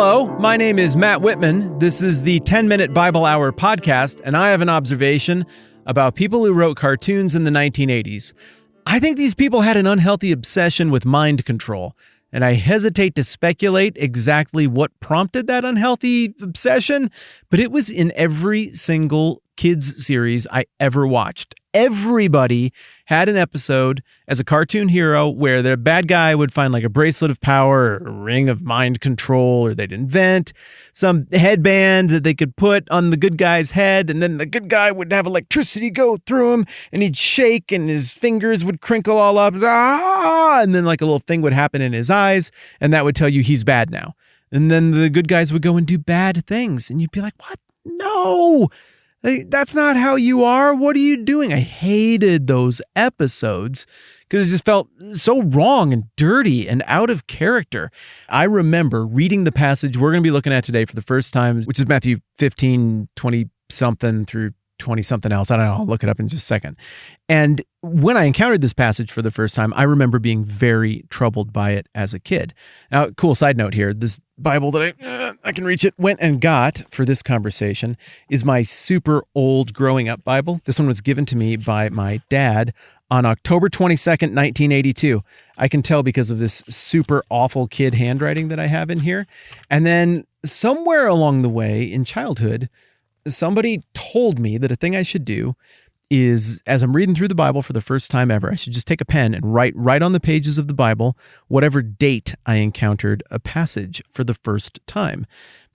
Hello, my name is Matt Whitman. This is the 10-Minute Bible Hour podcast, and I have an observation about people who wrote cartoons in the 1980s. I think these people had an unhealthy obsession with mind control, and I hesitate to speculate exactly what prompted that unhealthy obsession, but it was in every single kids series I ever watched. Everybody had an episode as a cartoon hero where the bad guy would find like a bracelet of power or a ring of mind control, or they'd invent some headband that they could put on the good guy's head, and then the good guy would have electricity go through him and he'd shake and his fingers would crinkle all up, and then like a little thing would happen in his eyes and that would tell you he's bad now. And then the good guys would go and do bad things and you'd be like, what? No! That's not how you are. What are you doing? I hated those episodes because it just felt so wrong and dirty and out of character. I remember reading the passage we're going to be looking at today for the first time, which is Matthew 15, 20-something through 20-something else. I don't know. I'll look it up in just a second. And when I encountered this passage for the first time, I remember being very troubled by it as a kid. Now, cool side note here. This Bible that I can reach it, went and got for this conversation is my super old growing up Bible. This one was given to me by my dad on October 22nd, 1982. I can tell because of this super awful kid handwriting that I have in here. And then somewhere along the way in childhood, somebody told me that a thing I should do is, as I'm reading through the Bible for the first time ever, I should just take a pen and write on the pages of the Bible whatever date I encountered a passage for the first time.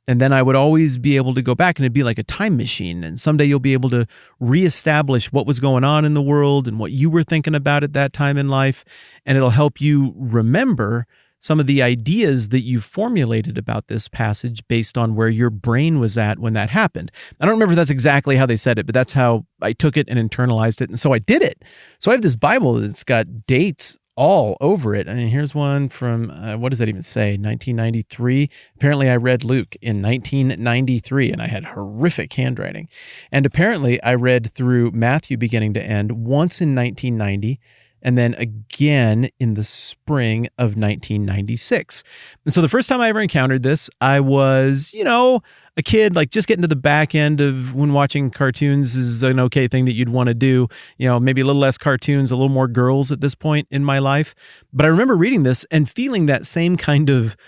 And then I would always be able to go back, and it'd be like a time machine. And someday you'll be able to reestablish what was going on in the world and what you were thinking about at that time in life. And it'll help you remember some of the ideas that you formulated about this passage based on where your brain was at when that happened. I don't remember if that's exactly how they said it, but that's how I took it and internalized it. And so I did it. So I have this Bible that's got dates all over it. I mean, here's one from, what does that even say? 1993. Apparently I read Luke in 1993 and I had horrific handwriting. And apparently I read through Matthew beginning to end once in 1990. And then again in the spring of 1996. And so the first time I ever encountered this, I was, a kid, like just getting to the back end of when watching cartoons is an okay thing that you'd want to do. Maybe a little less cartoons, a little more girls at this point in my life. But I remember reading this and feeling that same kind of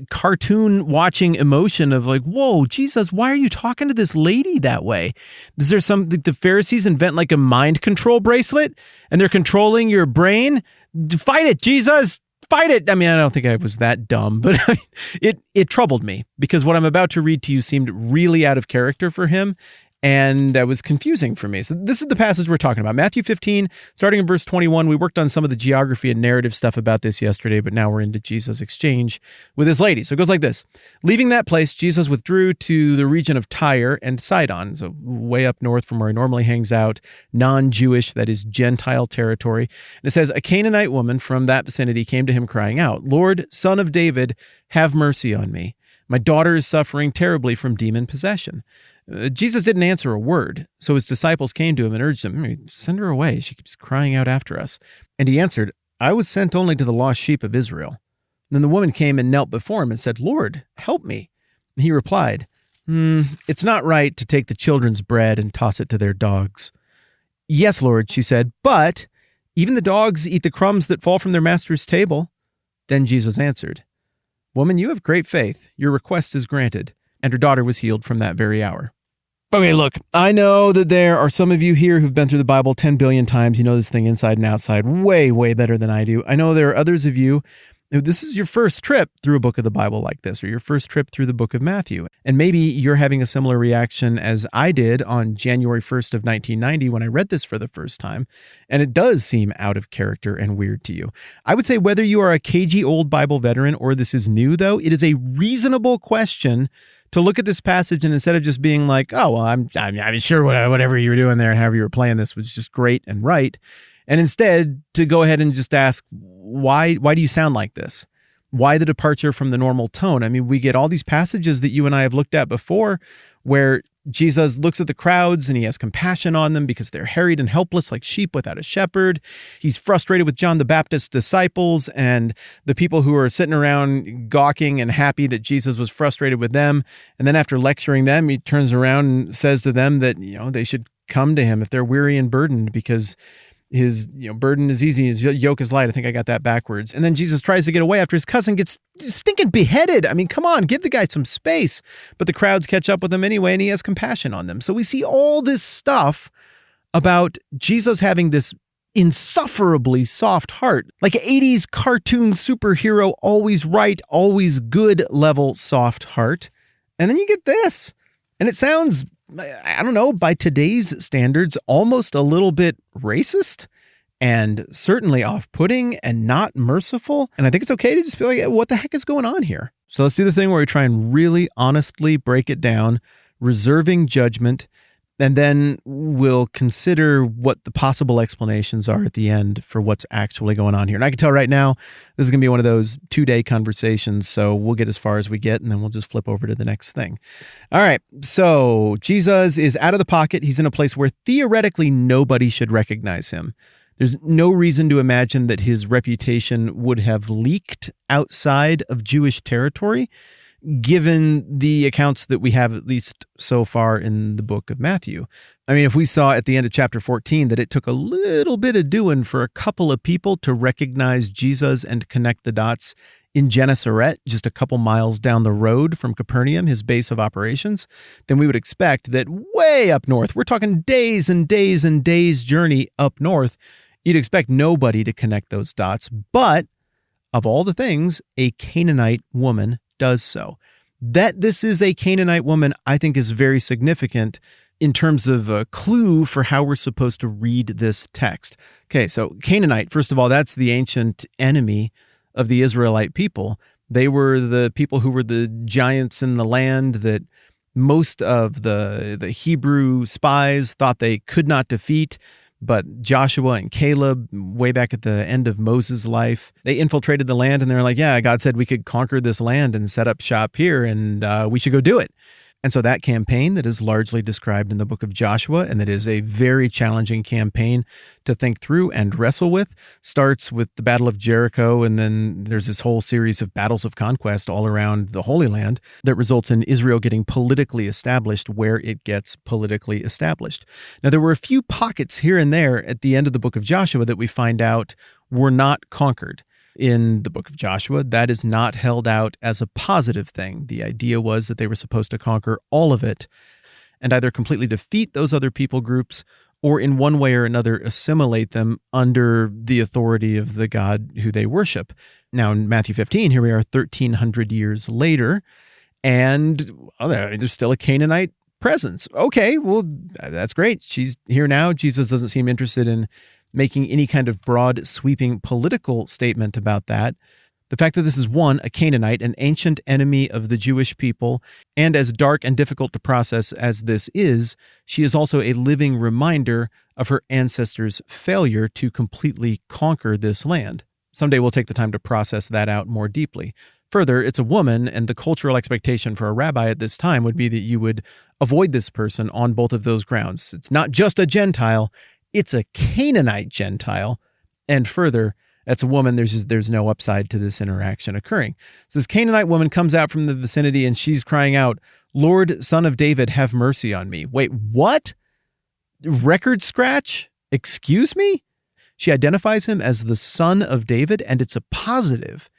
cartoon watching emotion of like, whoa, Jesus, why are you talking to this lady that way? Is there the Pharisees invent like a mind control bracelet and they're controlling your brain? Fight it, Jesus, fight it. I mean, I don't think I was that dumb, but it troubled me because what I'm about to read to you seemed really out of character for him. And that was confusing for me. So this is the passage we're talking about. Matthew 15, starting in verse 21. We worked on some of the geography and narrative stuff about this yesterday, but now we're into Jesus' exchange with this lady. So it goes like this. Leaving that place, Jesus withdrew to the region of Tyre and Sidon, so way up north from where he normally hangs out, non-Jewish, that is Gentile territory. And it says, a Canaanite woman from that vicinity came to him crying out, Lord, Son of David, have mercy on me. My daughter is suffering terribly from demon possession. Jesus didn't answer a word, so his disciples came to him and urged him, send her away. She keeps crying out after us. And he answered, I was sent only to the lost sheep of Israel. Then the woman came and knelt before him and said, Lord, help me. And he replied, it's not right to take the children's bread and toss it to their dogs. Yes, Lord, she said, but even the dogs eat the crumbs that fall from their master's table. Then Jesus answered, Woman, you have great faith. Your request is granted. And her daughter was healed from that very hour. Okay, look, I know that there are some of you here who've been through the Bible 10 billion times. You know this thing inside and outside way, way better than I do. I know there are others of you this is your first trip through a book of the Bible like this, or your first trip through the book of Matthew. And maybe you're having a similar reaction as I did on January 1st of 1990 when I read this for the first time. And it does seem out of character and weird to you. I would say whether you are a cagey old Bible veteran or this is new, though, it is a reasonable question to look at this passage and instead of just being like, oh, well, I'm sure whatever you were doing there and however you were playing this was just great and right. And instead to go ahead and just ask, why do you sound like this? Why the departure from the normal tone? I mean, we get all these passages that you and I have looked at before where Jesus looks at the crowds and he has compassion on them because they're harried and helpless like sheep without a shepherd. He's frustrated with John the Baptist's disciples and the people who are sitting around gawking and happy that Jesus was frustrated with them. And then after lecturing them, he turns around and says to them that, they should come to him if they're weary and burdened because his burden is easy, his yoke is light. I think I got that backwards. And then Jesus tries to get away after his cousin gets stinking beheaded. I mean, come on, give the guy some space. But the crowds catch up with him anyway, and he has compassion on them. So we see all this stuff about Jesus having this insufferably soft heart, like an 80s cartoon superhero, always right, always good level soft heart. And then you get this. And it sounds, I don't know, by today's standards, almost a little bit racist and certainly off-putting and not merciful. And I think it's okay to just be like, what the heck is going on here? So let's do the thing where we try and really honestly break it down, reserving judgment, and then we'll consider what the possible explanations are at the end for what's actually going on here. And I can tell right now, this is going to be one of those 2-day conversations, so we'll get as far as we get, and then we'll just flip over to the next thing. All right, so Jesus is out of the pocket. He's in a place where theoretically nobody should recognize him. There's no reason to imagine that his reputation would have leaked outside of Jewish territory, given the accounts that we have, at least so far in the book of Matthew. I mean, if we saw at the end of chapter 14 that it took a little bit of doing for a couple of people to recognize Jesus and connect the dots in Gennesaret, just a couple miles down the road from Capernaum, his base of operations, then we would expect that way up north, we're talking days and days and days journey up north, you'd expect nobody to connect those dots. But of all the things, a Canaanite woman does so. That this is a Canaanite woman, I think, is very significant in terms of a clue for how we're supposed to read this text. Okay, so Canaanite, first of all, that's the ancient enemy of the Israelite people. They were the people who were the giants in the land that most of the Hebrew spies thought they could not defeat. But Joshua and Caleb, way back at the end of Moses' life, they infiltrated the land and they're like, yeah, God said we could conquer this land and set up shop here and we should go do it. And so that campaign that is largely described in the book of Joshua, and that is a very challenging campaign to think through and wrestle with, starts with the Battle of Jericho, and then there's this whole series of battles of conquest all around the Holy Land that results in Israel getting politically established where it gets politically established. Now, there were a few pockets here and there at the end of the book of Joshua that we find out were not conquered. In the book of Joshua, that is not held out as a positive thing. The idea was that they were supposed to conquer all of it and either completely defeat those other people groups or in one way or another assimilate them under the authority of the God who they worship. Now, in Matthew 15, here we are 1,300 years later, and there's still a Canaanite presence. Okay, well, that's great. She's here now. Jesus doesn't seem interested in making any kind of broad, sweeping political statement about that. The fact that this is, one, a Canaanite, an ancient enemy of the Jewish people, and as dark and difficult to process as this is, she is also a living reminder of her ancestors' failure to completely conquer this land. Someday we'll take the time to process that out more deeply. Further, it's a woman, and the cultural expectation for a rabbi at this time would be that you would avoid this person on both of those grounds. It's not just a Gentile, it's a Canaanite Gentile, and further, that's a woman, there's no upside to this interaction occurring. So this Canaanite woman comes out from the vicinity and she's crying out, "Lord, Son of David, have mercy on me." Wait, what? Record scratch? Excuse me? She identifies him as the Son of David, and it's a positive.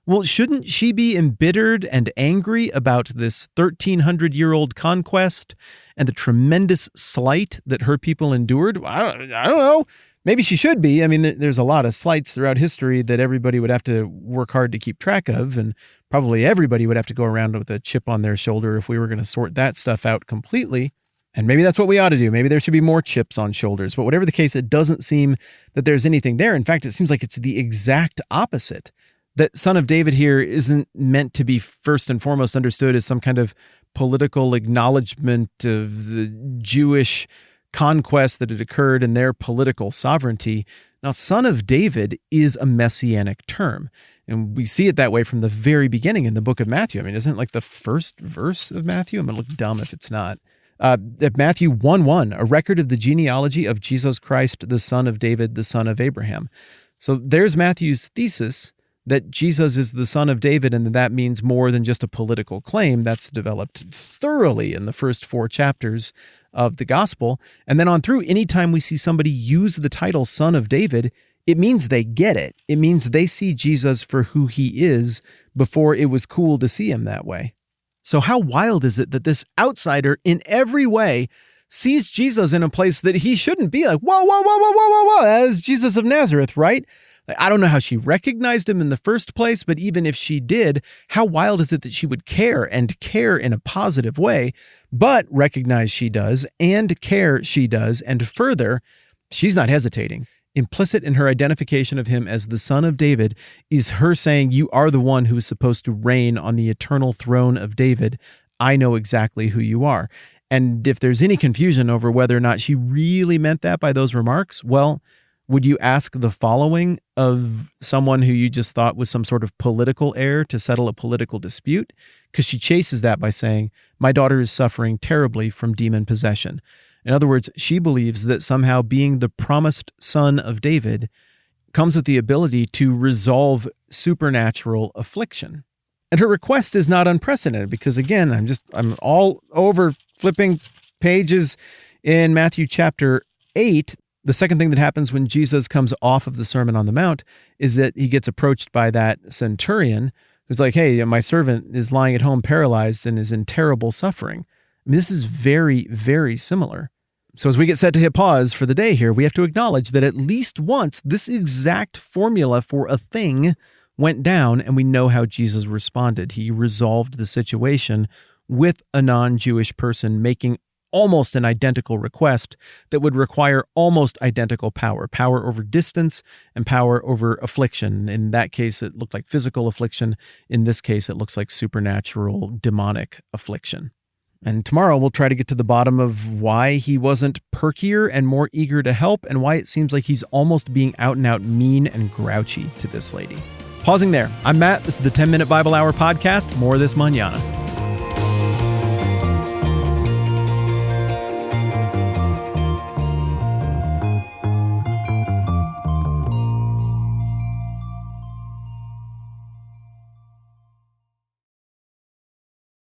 Well, shouldn't she be embittered and angry about this 1,300-year-old conquest and the tremendous slight that her people endured? I don't know. Maybe she should be. I mean, there's a lot of slights throughout history that everybody would have to work hard to keep track of, and probably everybody would have to go around with a chip on their shoulder if we were going to sort that stuff out completely. And maybe that's what we ought to do. Maybe there should be more chips on shoulders. But whatever the case, it doesn't seem that there's anything there. In fact, it seems like it's the exact opposite. That Son of David here isn't meant to be first and foremost understood as some kind of political acknowledgement of the Jewish conquest that had occurred and their political sovereignty. Now, Son of David is a messianic term. And we see it that way from the very beginning in the book of Matthew. I mean, isn't it like the first verse of Matthew? I'm going to look dumb if it's not. At Matthew 1:1, a record of the genealogy of Jesus Christ, the son of David, the son of Abraham. So there's Matthew's thesis that Jesus is the son of David, and that means more than just a political claim. That's developed thoroughly in the first 4 chapters of the gospel. And then on through, anytime we see somebody use the title son of David, it means they get it. It means they see Jesus for who he is before it was cool to see him that way. So how wild is it that this outsider in every way sees Jesus in a place that he shouldn't be? Like, whoa, whoa, whoa, whoa, whoa, whoa, whoa, that is Jesus of Nazareth, right? Like, I don't know how she recognized him in the first place, but even if she did, how wild is it that she would care and care in a positive way, but recognize she does and care she does, and further, she's not hesitating. Implicit in her identification of him as the son of David is her saying, you are the one who is supposed to reign on the eternal throne of David. I know exactly who you are. And if there's any confusion over whether or not she really meant that by those remarks, well, would you ask the following of someone who you just thought was some sort of political heir to settle a political dispute? Because she chases that by saying, my daughter is suffering terribly from demon possession. In other words, she believes that somehow being the promised son of David comes with the ability to resolve supernatural affliction. And her request is not unprecedented because, again, I'm all over flipping pages in Matthew chapter 8. The second thing that happens when Jesus comes off of the Sermon on the Mount is that he gets approached by that centurion who's like, hey, my servant is lying at home paralyzed and is in terrible suffering. I mean, this is very, very similar. So as we get set to hit pause for the day here, we have to acknowledge that at least once this exact formula for a thing went down, and we know how Jesus responded. He resolved the situation with a non-Jewish person making almost an identical request that would require almost identical power over distance and power over affliction. In that case, it looked like physical affliction. In this case, it looks like supernatural demonic affliction. And tomorrow we'll try to get to the bottom of why he wasn't perkier and more eager to help, and why it seems like he's almost being out and out mean and grouchy to this lady. Pausing there. I'm Matt. This is the 10-Minute Bible Hour podcast. More this mañana.